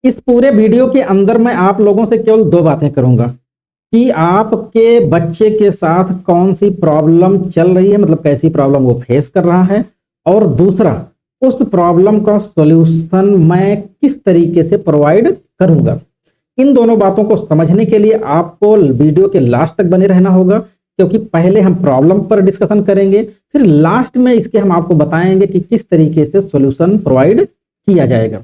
इस पूरे वीडियो के अंदर मैं आप लोगों से केवल दो बातें करूंगा कि आपके बच्चे के साथ कौन सी प्रॉब्लम चल रही है, मतलब कैसी प्रॉब्लम वो फेस कर रहा है, और दूसरा उस प्रॉब्लम का सॉल्यूशन मैं किस तरीके से प्रोवाइड करूंगा। इन दोनों बातों को समझने के लिए आपको वीडियो के लास्ट तक बने रहना होगा, क्योंकि पहले हम प्रॉब्लम पर डिस्कशन करेंगे, फिर लास्ट में इसके हम आपको बताएंगे कि किस तरीके से सॉल्यूशन प्रोवाइड किया जाएगा।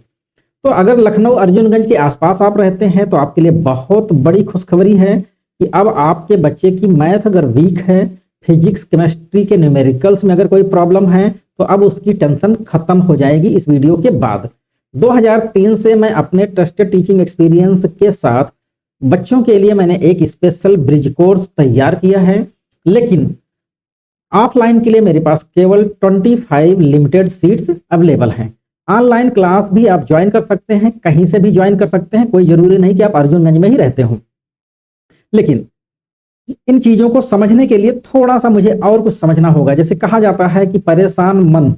तो अगर लखनऊ अर्जुनगंज के आसपास आप रहते हैं तो आपके लिए बहुत बड़ी खुशखबरी है कि अब आपके बच्चे की मैथ अगर वीक है, फिजिक्स केमिस्ट्री के न्यूमेरिकल्स में अगर कोई प्रॉब्लम है, तो अब उसकी टेंशन खत्म हो जाएगी इस वीडियो के बाद। 2003 से मैं अपने ट्रस्टेड टीचिंग एक्सपीरियंस के साथ बच्चों के लिए मैंने एक स्पेशल ब्रिज कोर्स तैयार किया है, लेकिन ऑफलाइन के लिए मेरे पास केवल 25 लिमिटेड सीट्स अवेलेबल हैं। ऑनलाइन क्लास भी आप ज्वाइन कर सकते हैं, कहीं से भी ज्वाइन कर सकते हैं, कोई जरूरी नहीं कि आप अर्जुनगंज में ही रहते हो। लेकिन इन चीजों को समझने के लिए थोड़ा सा मुझे और कुछ समझना होगा। जैसे कहा जाता है कि परेशान मन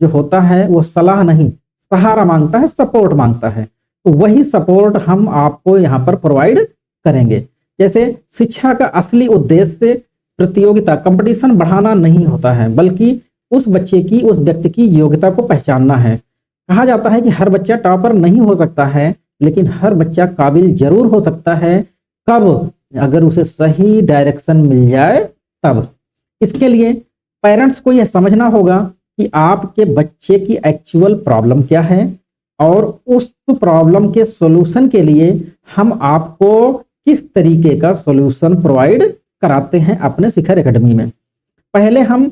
जो होता है वो सलाह नहीं सहारा मांगता है, सपोर्ट मांगता है। तो वही सपोर्ट हम आपको यहाँ पर प्रोवाइड करेंगे। जैसे शिक्षा का असली उद्देश्य प्रतियोगिता कंपटीशन बढ़ाना नहीं होता है, बल्कि उस बच्चे की, उस व्यक्ति की योग्यता को पहचानना है। कहा जाता है कि हर बच्चा टॉपर नहीं हो सकता है, लेकिन हर बच्चा काबिल जरूर हो सकता है। कब? अगर उसे सही डायरेक्शन मिल जाए तब। इसके लिए पेरेंट्स को यह समझना होगा कि आपके बच्चे की एक्चुअल प्रॉब्लम क्या है, और उस प्रॉब्लम के सॉल्यूशन के लिए हम आपको किस तरीके का सॉल्यूशन प्रोवाइड कराते हैं अपने शिखर एकेडमी में। पहले हम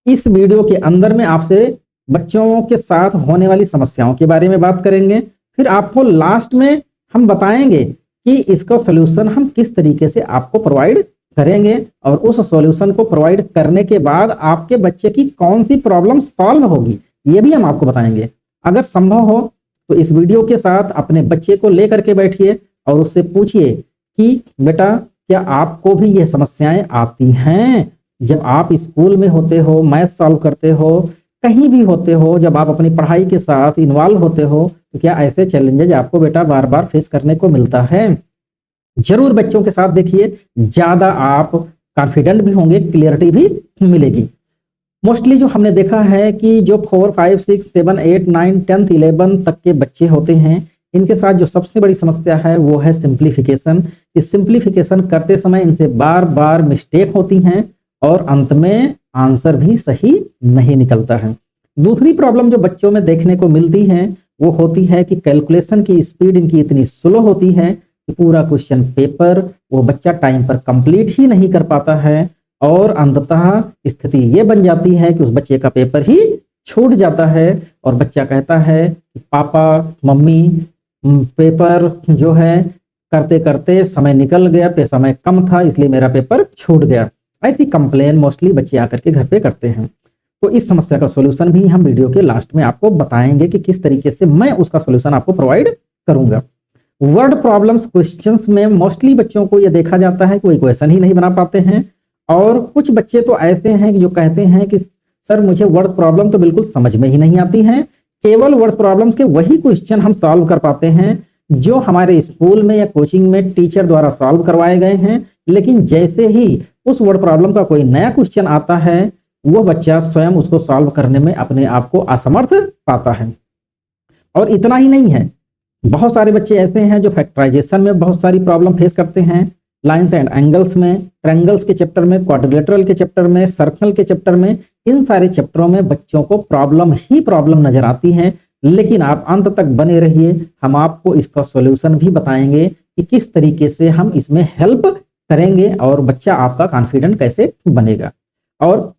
इस वीडियो के अंदर में आपसे बच्चों के साथ होने वाली समस्याओं के बारे में बात करेंगे, फिर आपको लास्ट में हम बताएंगे कि इसका सॉल्यूशन हम किस तरीके से आपको प्रोवाइड करेंगे, और उस सॉल्यूशन को प्रोवाइड करने के बाद आपके बच्चे की कौन सी प्रॉब्लम सॉल्व होगी ये भी हम आपको बताएंगे। अगर संभव हो तो इस वीडियो के साथ अपने बच्चे को लेकर के बैठिए और उससे पूछिए कि बेटा, क्या आपको भी ये समस्याएं आती हैं? जब आप स्कूल में होते हो, मैथ सॉल्व करते हो, कहीं भी होते हो, जब आप अपनी पढ़ाई के साथ इन्वॉल्व होते हो, तो क्या ऐसे चैलेंजेस आपको बेटा बार बार फेस करने को मिलता है? जरूर बच्चों के साथ देखिए, ज्यादा आप कॉन्फिडेंट भी होंगे, क्लियरिटी भी मिलेगी। मोस्टली जो हमने देखा है कि जो 4, 5, 6, 7, 8, 9, 10, 11 तक के बच्चे होते हैं, इनके साथ जो सबसे बड़ी समस्या है वो है सिंप्लीफिकेशन। इस सिंप्लीफिकेशन करते समय इनसे बार बार मिस्टेक होती हैं और अंत में आंसर भी सही नहीं निकलता है। दूसरी प्रॉब्लम जो बच्चों में देखने को मिलती है वो होती है कि कैलकुलेशन की स्पीड इनकी इतनी स्लो होती है कि पूरा क्वेश्चन पेपर वो बच्चा टाइम पर कंप्लीट ही नहीं कर पाता है, और अंततः स्थिति ये बन जाती है कि उस बच्चे का पेपर ही छूट जाता है और बच्चा कहता है कि पापा, मम्मी, पेपर जो है करते करते समय निकल गया, पे समय कम था इसलिए मेरा पेपर छूट गया। ऐसी कंप्लेन मोस्टली बच्चे आकर के घर पे करते हैं। तो इस समस्या का सॉल्यूशन भी हम वीडियो के लास्ट में आपको बताएंगे कि किस तरीके से मैं उसका सॉल्यूशन आपको प्रोवाइड करूंगा। वर्ड प्रॉब्लम्स क्वेश्चंस में मोस्टली बच्चों को यह देखा जाता है कि कोई क्वेश्चन ही नहीं बना पाते हैं, और कुछ बच्चे तो ऐसे हैं कि जो कहते हैं कि सर मुझे वर्ड प्रॉब्लम तो बिल्कुल समझ में ही नहीं आती हैं, केवल वर्ड प्रॉब्लम्स के वही क्वेश्चन हम सॉल्व कर पाते हैं जो हमारे स्कूल में या कोचिंग में टीचर द्वारा सॉल्व करवाए गए हैं। लेकिन जैसे ही उस वर्ड प्रॉब्लम का कोई नया क्वेश्चन आता है, वो बच्चा स्वयं उसको सॉल्व करने में अपने आप को असमर्थ पाता है। और इतना ही नहीं है, बहुत सारे बच्चे ऐसे हैं जो फैक्टराइजेशन में बहुत सारी प्रॉब्लम फेस करते हैं, लाइन्स एंड एंगल्स में, ट्रायंगल्स के चैप्टर में, क्वाड्रिलेटरल के चैप्टर में, सर्कल के चैप्टर में। इन सारे चैप्टरों में बच्चों को प्रॉब्लम ही प्रॉब्लम नजर आती है। लेकिन आप अंत तक बने रहिए, हम आपको इसका सॉल्यूशन भी बताएंगे कि किस तरीके से हम इसमें हेल्प करेंगे और बच्चा आपका कॉन्फिडेंट कैसे बनेगा। और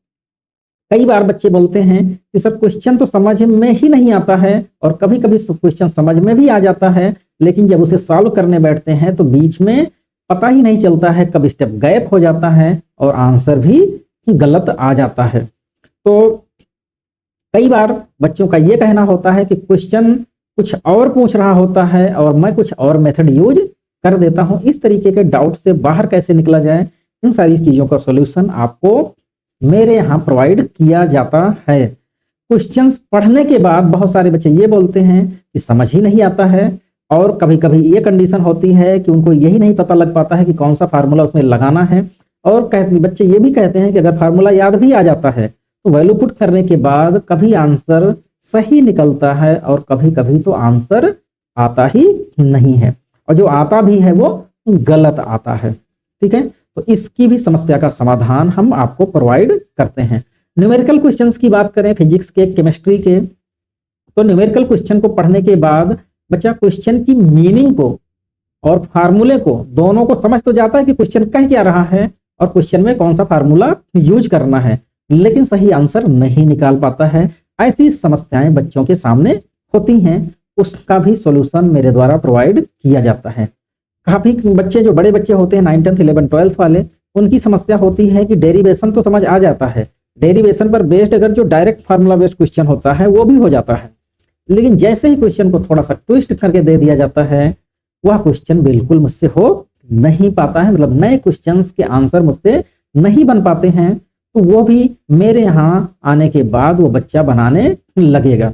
कई बार बच्चे बोलते हैं कि सर क्वेश्चन तो समझ में ही नहीं आता है, और कभी कभी क्वेश्चन समझ में भी आ जाता है, लेकिन जब उसे सॉल्व करने बैठते हैं तो बीच में पता ही नहीं चलता है, कब स्टेप गैप हो जाता है और आंसर भी गलत आ जाता है। तो कई बार बच्चों का ये कहना होता है कि क्वेश्चन कुछ और पूछ रहा होता है और मैं कुछ और मेथड यूज कर देता हूं। इस तरीके के डाउट से बाहर कैसे निकला जाए, इन सारी चीजों का सॉल्यूशन आपको मेरे यहाँ प्रोवाइड किया जाता है। क्वेश्चंस पढ़ने के बाद बहुत सारे बच्चे ये बोलते हैं कि समझ ही नहीं आता है, और कभी कभी ये कंडीशन होती है कि उनको यही नहीं पता लग पाता है कि कौन सा फार्मूला उसमें लगाना है। और बच्चे ये भी कहते हैं कि अगर फार्मूला याद भी आ जाता है तो वैल्यू पुट करने के बाद कभी आंसर सही निकलता है और कभी कभी तो आंसर आता ही नहीं है, और जो आता भी है वो गलत आता है। ठीक है, तो इसकी भी समस्या का समाधान हम आपको प्रोवाइड करते हैं। न्यूमेरिकल क्वेश्चंस की बात करें फिजिक्स के, केमिस्ट्री के, तो न्यूमेरिकल क्वेश्चन को पढ़ने के बाद बच्चा क्वेश्चन की मीनिंग को और फार्मूले को दोनों को समझ तो जाता है कि क्वेश्चन कह क्या रहा है और क्वेश्चन में कौन सा फार्मूला यूज करना है, लेकिन सही आंसर नहीं निकाल पाता है। ऐसी समस्याएं बच्चों के सामने होती हैं, उसका भी सॉल्यूशन मेरे द्वारा प्रोवाइड किया जाता है। काफी बच्चे जो बड़े बच्चे होते हैं 9th 10th 11th 12th वाले, उनकी समस्या होती है कि डेरिवेशन तो समझ आ जाता है, डेरिवेशन पर बेस्ड अगर जो डायरेक्ट फार्मूला बेस्ड क्वेश्चन होता है वो भी हो जाता है, लेकिन जैसे ही क्वेश्चन को थोड़ा सा ट्विस्ट करके दे दिया जाता है वह क्वेश्चन बिल्कुल मुझसे हो नहीं पाता है, मतलब नए क्वेश्चंस के आंसर मुझसे नहीं बन पाते हैं, तो वो भी मेरे यहाँ आने के बाद वो बच्चा बनाने लगेगा।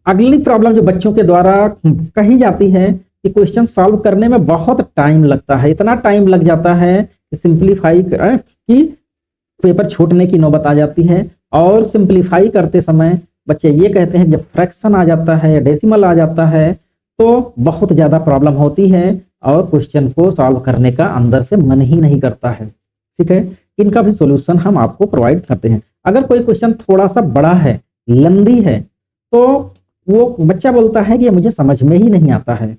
अगली प्रॉब्लम जो बच्चों के द्वारा कही जाती है कि क्वेश्चन सॉल्व करने में बहुत टाइम लगता है, इतना टाइम लग जाता है कि सिंप्लीफाई की पेपर छूटने की नौबत आ जाती है। और सिंप्लीफाई करते समय बच्चे ये कहते हैं जब फ्रैक्शन आ जाता है या डेसिमल आ जाता है तो बहुत ज़्यादा प्रॉब्लम होती है और क्वेश्चन को सॉल्व करने का अंदर से मन ही नहीं करता है। ठीक है, इनका भी सॉल्यूशन हम आपको प्रोवाइड करते हैं। अगर कोई क्वेश्चन थोड़ा सा बड़ा है, लंबी है, तो वो बच्चा बोलता है कि मुझे समझ में ही नहीं आता है।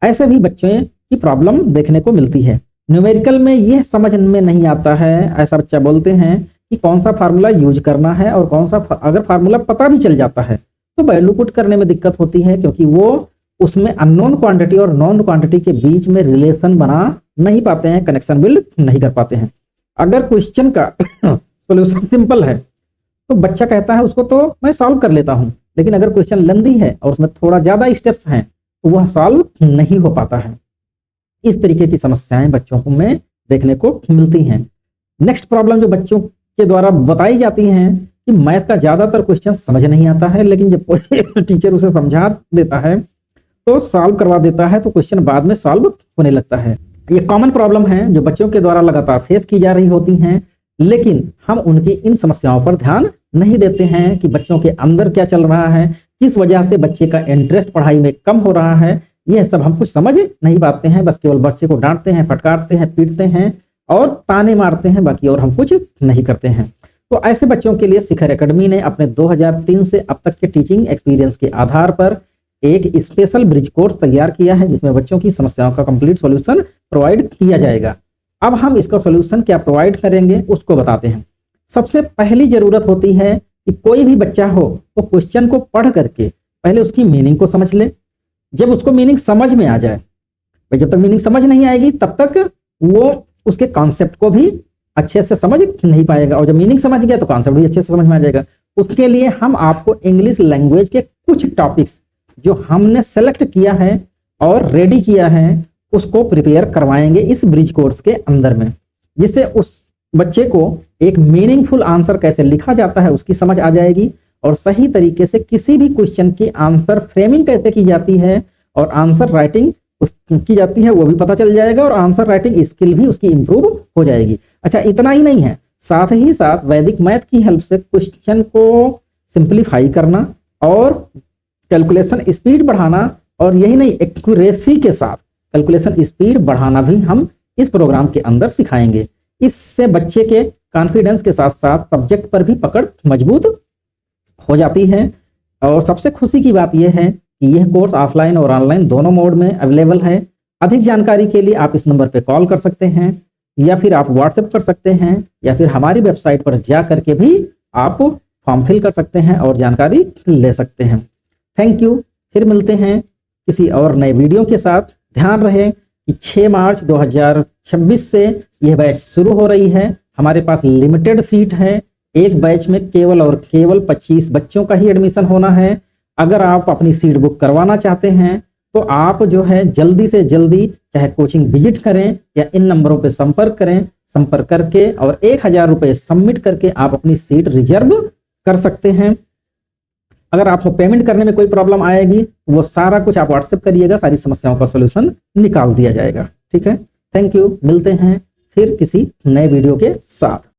ऐसे भी बच्चों की प्रॉब्लम देखने को मिलती है। न्यूमेरिकल में यह समझ में नहीं आता है, ऐसा बच्चा बोलते हैं कि कौन सा फार्मूला यूज करना है और कौन सा, अगर फार्मूला पता भी चल जाता है तो वैल्यू पुट करने में दिक्कत होती है, क्योंकि वो उसमें अननोन क्वांटिटी और नॉन क्वांटिटी के बीच में रिलेशन बना नहीं पाते हैं, कनेक्शन बिल्ड नहीं कर पाते हैं। अगर क्वेश्चन का सॉल्यूशन सिंपल है तो बच्चा कहता है उसको तो मैं सॉल्व कर लेता हूं, लेकिन अगर क्वेश्चन लंबी है और उसमें थोड़ा ज्यादा स्टेप्स हैं तो वह सॉल्व नहीं हो पाता है। इस तरीके की समस्याएं बच्चों को में देखने को मिलती हैं। नेक्स्ट प्रॉब्लम जो बच्चों के द्वारा बताई जाती हैं कि मैथ का ज्यादातर क्वेश्चन समझ नहीं आता है, लेकिन जब कोई टीचर उसे समझा देता है तो सॉल्व करवा देता है तो क्वेश्चन बाद में सॉल्व होने लगता है। ये कॉमन प्रॉब्लम है जो बच्चों के द्वारा लगातार फेस की जा रही होती हैं, लेकिन हम उनकी इन समस्याओं पर ध्यान नहीं देते हैं कि बच्चों के अंदर क्या चल रहा है, किस वजह से बच्चे का इंटरेस्ट पढ़ाई में कम हो रहा है। यह सब हम कुछ समझ नहीं पाते हैं, बस केवल बच्चे को डांटते हैं, फटकारते हैं, पीटते हैं और ताने मारते हैं, बाकी और हम कुछ नहीं करते हैं। तो ऐसे बच्चों के लिए शिखर एकेडमी ने अपने 2003 से अब तक के टीचिंग एक्सपीरियंस के आधार पर एक स्पेशल ब्रिज कोर्स तैयार किया है, जिसमें बच्चों की समस्याओं का कंप्लीट सॉल्यूशन प्रोवाइड किया जाएगा। अब हम इसका सॉल्यूशन क्या प्रोवाइड करेंगे उसको बताते हैं। सबसे पहली जरूरत होती है कि कोई भी बच्चा हो तो क्वेश्चन को पढ़ करके पहले उसकी मीनिंग को समझ ले। जब उसको मीनिंग समझ में आ जाए, भाई जब तक मीनिंग समझ नहीं आएगी तब तक वो उसके कॉन्सेप्ट को भी अच्छे से समझ नहीं पाएगा, और जब मीनिंग समझ गया तो कॉन्सेप्ट भी अच्छे से समझ में आ जाएगा। उसके लिए हम आपको इंग्लिश लैंग्वेज के कुछ टॉपिक्स जो हमने सेलेक्ट किया है और रेडी किया है उसको प्रिपेयर करवाएंगे इस ब्रिज कोर्स के अंदर में, जिससे उस बच्चे को एक मीनिंगफुल आंसर कैसे लिखा जाता है उसकी समझ आ जाएगी, और सही तरीके से किसी भी क्वेश्चन की आंसर फ्रेमिंग कैसे की जाती है और आंसर राइटिंग की जाती है वो भी पता चल जाएगा, और आंसर राइटिंग स्किल भी उसकी इंप्रूव हो जाएगी। अच्छा, इतना ही नहीं है, साथ ही साथ वैदिक मैथ की हेल्प से क्वेश्चन को सिंप्लीफाई करना और कैलकुलेशन स्पीड बढ़ाना, और यही नहीं एक्यूरेसी के साथ कैलकुलेशन स्पीड बढ़ाना भी हम इस प्रोग्राम के अंदर सिखाएंगे। इससे बच्चे के कॉन्फिडेंस के साथ साथ सब्जेक्ट पर भी पकड़ मजबूत हो जाती है। और सबसे खुशी की बात यह है कि यह कोर्स ऑफलाइन और ऑनलाइन दोनों मोड में अवेलेबल है। अधिक जानकारी के लिए आप इस नंबर पर कॉल कर सकते हैं, या फिर आप व्हाट्सएप कर सकते हैं, या फिर हमारी वेबसाइट पर जा करके भी आप फॉर्म फिल कर सकते हैं और जानकारी ले सकते हैं। Thank you. फिर मिलते हैं किसी और नए वीडियो के साथ। ध्यान रहे कि 6 मार्च 2026 से यह बैच शुरू हो रही है। हमारे पास लिमिटेड सीट है, एक बैच में केवल और केवल 25 बच्चों का ही एडमिशन होना है। अगर आप अपनी सीट बुक करवाना चाहते हैं तो आप जो है जल्दी से जल्दी चाहे कोचिंग विजिट करें या इन नंबरों पर संपर्क करें, संपर्क करके और 1000 रुपये सबमिट करके आप अपनी सीट रिजर्व कर सकते हैं। अगर आपको पेमेंट करने में कोई प्रॉब्लम आएगी, वो सारा कुछ आप व्हाट्सएप करिएगा, सारी समस्याओं का सोल्यूशन निकाल दिया जाएगा। ठीक है, थैंक यू, मिलते हैं फिर किसी नए वीडियो के साथ।